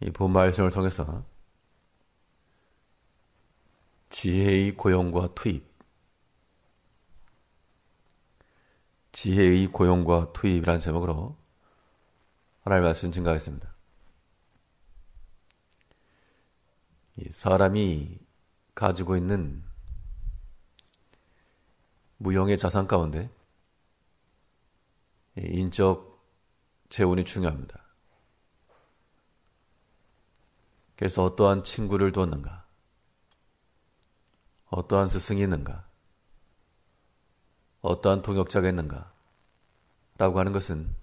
이 본 말씀을 통해서 지혜의 고용과 투입, 지혜의 고용과 투입이라는 제목으로 하나님의 말씀 증가하겠습니다. 이 사람이 가지고 있는 무형의 자산 가운데 인적 재원이 중요합니다. 그래서 어떠한 친구를 두었는가, 어떠한 스승이 있는가, 어떠한 동역자가 있는가 라고 하는 것은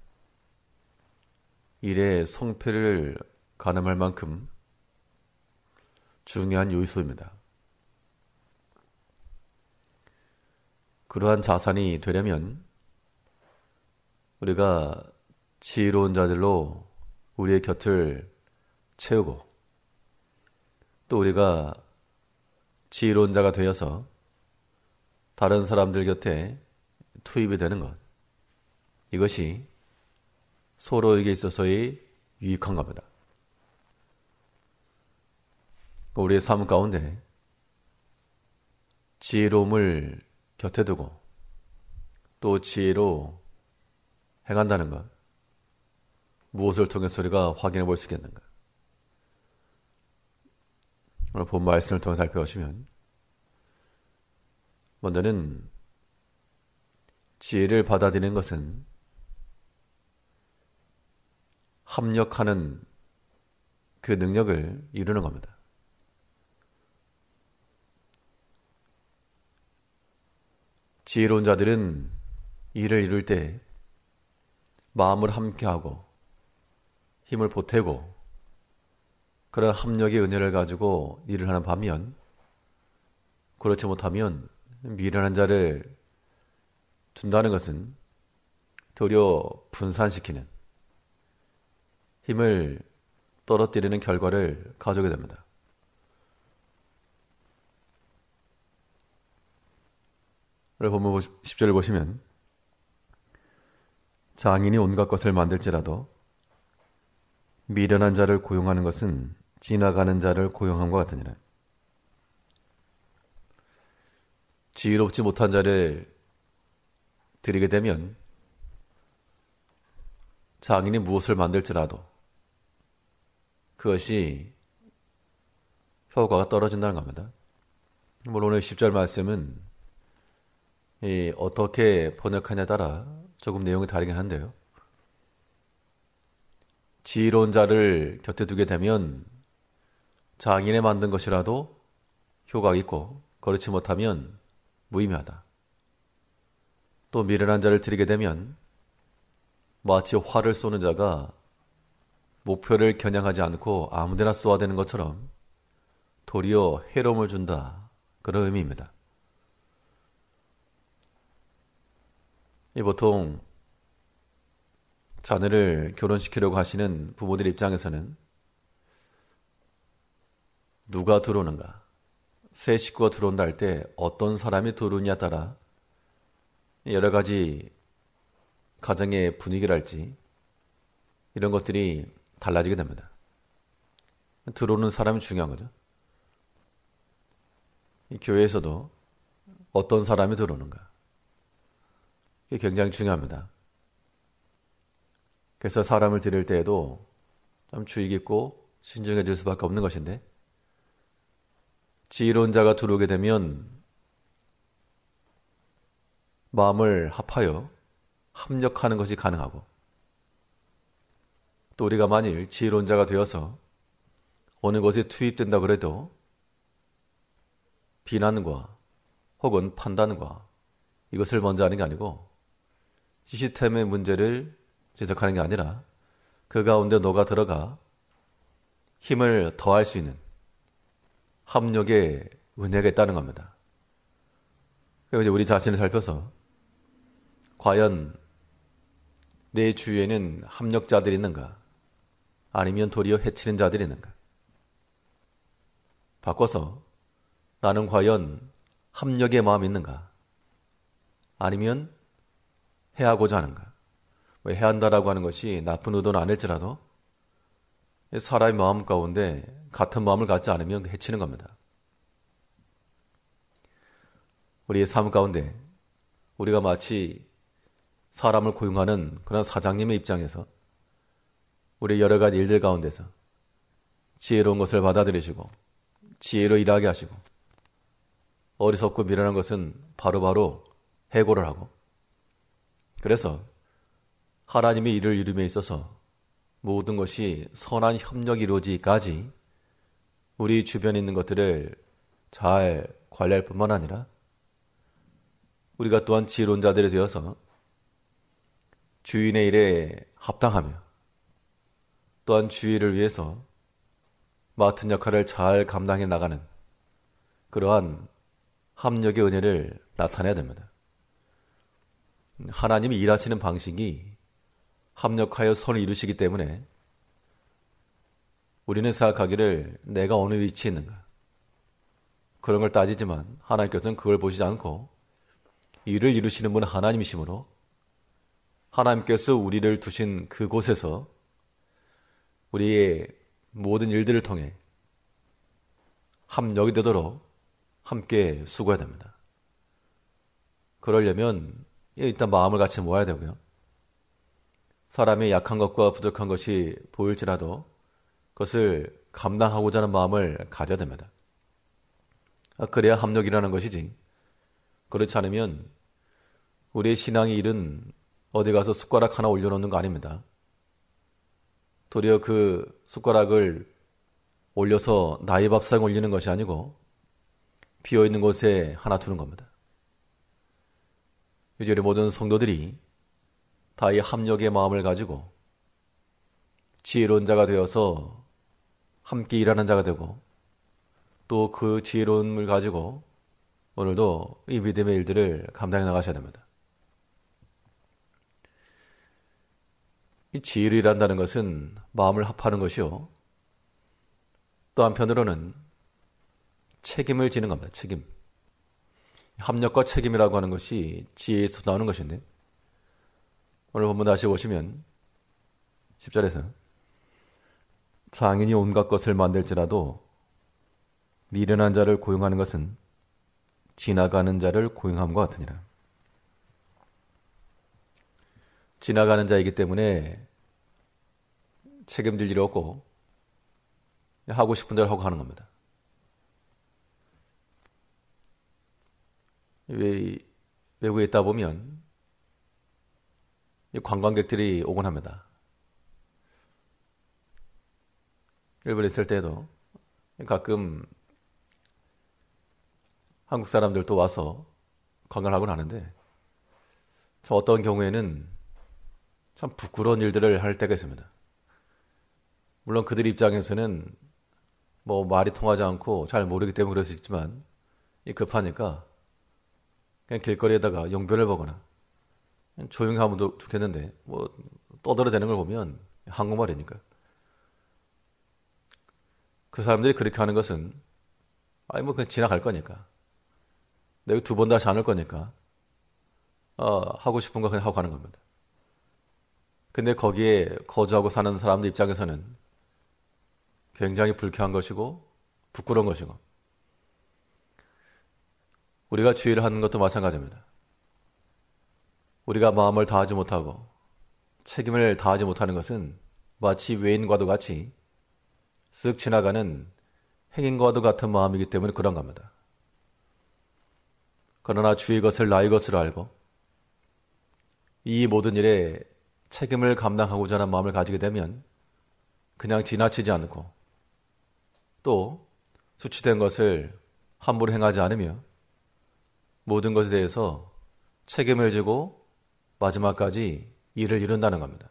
일의 성패를 가늠할 만큼 중요한 요소입니다. 그러한 자산이 되려면 우리가 지혜로운 자들로 우리의 곁을 채우고 또 우리가 지혜로운 자가 되어서 다른 사람들 곁에 투입이 되는 것, 이것이 서로에게 있어서의 유익한 겁니다. 우리의 삶 가운데 지혜로움을 곁에 두고 또 지혜로 행한다는 것, 무엇을 통해서 우리가 확인해 볼 수 있겠는가? 오늘 본 말씀을 통해 살펴보시면 먼저는 지혜를 받아들이는 것은 합력하는 그 능력을 이루는 겁니다. 지혜로운 자들은 일을 이룰 때 마음을 함께하고 힘을 보태고 그런 합력의 은혜를 가지고 일을 하는 반면 그렇지 못하면 미련한 자를 둔다는 것은 도리어 분산시키는, 힘을 떨어뜨리는 결과를 가져오게 됩니다. 본문 10절을 보시면 장인이 온갖 것을 만들지라도 미련한 자를 고용하는 것은 지나가는 자를 고용함과 같으니라. 지혜롭지 못한 자를 들이게 되면 장인이 무엇을 만들지라도 그것이 효과가 떨어진다는 겁니다. 물론 오늘 10절 말씀은 어떻게 번역하냐에 따라 조금 내용이 다르긴 한데요. 지혜로운 자를 곁에 두게 되면 장인이 만든 것이라도 효과가 있고 그렇지 못하면 무의미하다. 또 미련한 자를 들이게 되면 마치 활을 쏘는 자가 목표를 겨냥하지 않고 아무데나 쏘아대는 것처럼 도리어 해로움을 준다, 그런 의미입니다. 보통 자녀를 결혼시키려고 하시는 부모들 입장에서는 누가 들어오는가, 새 식구가 들어온다 할 때 어떤 사람이 들어오느냐에 따라 여러 가지 가정의 분위기랄지 이런 것들이 달라지게 됩니다. 들어오는 사람이 중요한 거죠. 이 교회에서도 어떤 사람이 들어오는가, 이게 굉장히 중요합니다. 그래서 사람을 들일 때에도 좀 주의 깊고 신중해질 수밖에 없는 것인데, 지혜로운 자가 들어오게 되면 마음을 합하여 합력하는 것이 가능하고, 또 우리가 만일 지혜로운 자가 되어서 어느 것에 투입된다 그래도 비난과 혹은 판단과 이것을 먼저 하는 게 아니고 시스템의 문제를 지적하는 게 아니라 그 가운데 너가 들어가 힘을 더할 수 있는 합력의 은혜가 있다는 겁니다. 그리고 이제 우리 자신을 살펴서 과연 내 주위에는 합력자들이 있는가, 아니면 도리어 해치는 자들이 있는가. 바꿔서 나는 과연 합력의 마음이 있는가, 아니면 해하고자 하는가. 해한다라고 하는 것이 나쁜 의도는 아닐지라도 사람의 마음 가운데 같은 마음을 갖지 않으면 해치는 겁니다. 우리의 삶 가운데 우리가 마치 사람을 고용하는 그런 사장님의 입장에서 우리 여러 가지 일들 가운데서 지혜로운 것을 받아들이시고 지혜로 일하게 하시고 어리석고 미련한 것은 바로바로 해고를 하고, 그래서 하나님의 일을 이룸에 있어서 모든 것이 선한 협력이 이루어지기까지 우리 주변에 있는 것들을 잘 관리할 뿐만 아니라 우리가 또한 지혜로운 자들이 되어서 주인의 일에 합당하며 또한 주의를 위해서 맡은 역할을 잘 감당해 나가는 그러한 합력의 은혜를 나타내야 됩니다. 하나님이 일하시는 방식이 합력하여 선을 이루시기 때문에 우리는 생각하기를 내가 어느 위치에 있는가 그런 걸 따지지만 하나님께서는 그걸 보시지 않고 일을 이루시는 분은 하나님이시므로 하나님께서 우리를 두신 그곳에서 우리의 모든 일들을 통해 합력이 되도록 함께 수고해야 됩니다. 그러려면 일단 마음을 같이 모아야 되고요. 사람의 약한 것과 부족한 것이 보일지라도 그것을 감당하고자 하는 마음을 가져야 됩니다. 그래야 합력이라는 것이지, 그렇지 않으면 우리의 신앙의 일은 어디 가서 숟가락 하나 올려놓는 거 아닙니다. 도리어 그 숟가락을 올려서 나의 밥상 올리는 것이 아니고 비어있는 곳에 하나 두는 겁니다. 이제 우리 모든 성도들이 다 이 합력의 마음을 가지고 지혜로운 자가 되어서 함께 일하는 자가 되고 또 그 지혜로움을 가지고 오늘도 이 믿음의 일들을 감당해 나가셔야 됩니다. 이 지혜로 일한다는 것은 마음을 합하는 것이요, 또 한편으로는 책임을 지는 겁니다. 책임. 합력과 책임이라고 하는 것이 지혜에서 나오는 것인데, 오늘 본문 다시 보시면 10절에서 장인이 온갖 것을 만들지라도 미련한 자를 고용하는 것은 지나가는 자를 고용함과 같으니라. 지나가는 자이기 때문에 책임질 일이 없고 하고 싶은 대로 하고 하는 겁니다. 외국에 있다 보면 관광객들이 오곤 합니다. 일본에 있을 때도 가끔 한국 사람들도 와서 관광을 하곤 하는데, 참 어떤 경우에는 참 부끄러운 일들을 할 때가 있습니다. 물론 그들 입장에서는 뭐 말이 통하지 않고 잘 모르기 때문에 그럴 수 있지만, 급하니까 그냥 길거리에다가 용변을 보거나 조용히 하면 좋겠는데 뭐 떠들어대는 걸 보면 한국말이니까 그 사람들이 그렇게 하는 것은 아니 뭐 그냥 지나갈 거니까, 내가 두 번 다시 안 올 거니까 하고 싶은 거 그냥 하고 가는 겁니다. 근데 거기에 거주하고 사는 사람들 입장에서는 굉장히 불쾌한 것이고 부끄러운 것이고, 우리가 주의를 하는 것도 마찬가지입니다. 우리가 마음을 다하지 못하고 책임을 다하지 못하는 것은 마치 외인과도 같이 쓱 지나가는 행인과도 같은 마음이기 때문에 그런 겁니다. 그러나 주의 것을 나의 것으로 알고 이 모든 일에 책임을 감당하고자 하는 마음을 가지게 되면 그냥 지나치지 않고 또 수치된 것을 함부로 행하지 않으며 모든 것에 대해서 책임을 지고 마지막까지 일을 이룬다는 겁니다.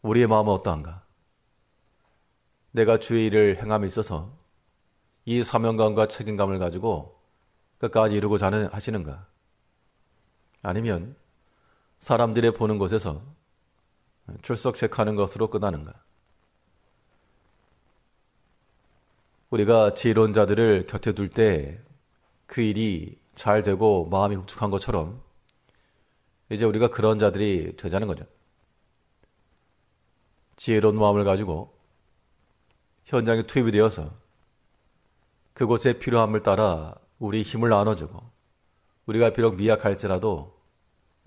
우리의 마음은 어떠한가? 내가 주의 일을 행함에 있어서 이 사명감과 책임감을 가지고 끝까지 이루고자 하시는가? 아니면 사람들의 보는 곳에서 출석체크하는 것으로 끝나는가? 우리가 지혜로운 자들을 곁에 둘 때 그 일이 잘 되고 마음이 흡축한 것처럼 이제 우리가 그런 자들이 되자는 거죠. 지혜로운 마음을 가지고 현장에 투입이 되어서 그곳에 필요함을 따라 우리 힘을 나눠주고 우리가 비록 미약할지라도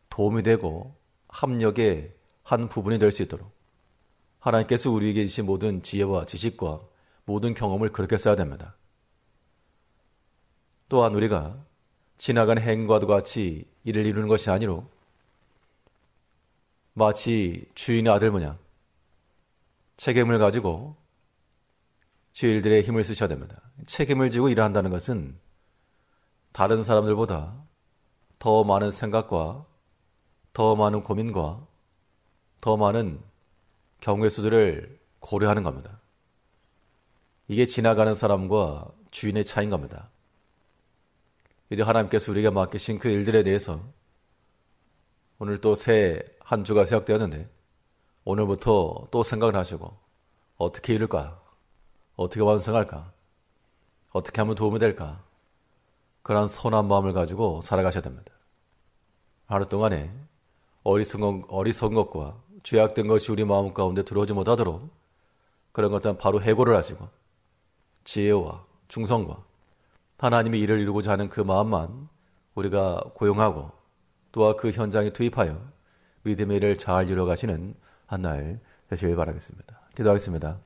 도움이 되고 합력의 한 부분이 될 수 있도록 하나님께서 우리에게 주신 모든 지혜와 지식과 모든 경험을 그렇게 써야 됩니다. 또한 우리가 지나가는 행과도 같이 일을 이루는 것이 아니로 마치 주인의 아들 모양 책임을 가지고 주 일들의 힘을 쓰셔야 됩니다. 책임을 지고 일을 한다는 것은 다른 사람들보다 더 많은 생각과 더 많은 고민과 더 많은 경우의 수들을 고려하는 겁니다. 이게 지나가는 사람과 주인의 차이인 겁니다. 이제 하나님께서 우리에게 맡기신 그 일들에 대해서 오늘 또 새 한 주가 시작되었는데 오늘부터 또 생각을 하시고 어떻게 이룰까? 어떻게 완성할까? 어떻게 하면 도움이 될까? 그런 선한 마음을 가지고 살아가셔야 됩니다. 하루 동안에 어리석은 것과 죄악된 것이 우리 마음 가운데 들어오지 못하도록 그런 것들은 바로 해고를 하시고 지혜와 충성과 하나님이 일을 이루고자 하는 그 마음만 우리가 고용하고 또한 그 현장에 투입하여 믿음의 일을 잘 이루어가시는 한 날 되시길 바라겠습니다. 기도하겠습니다.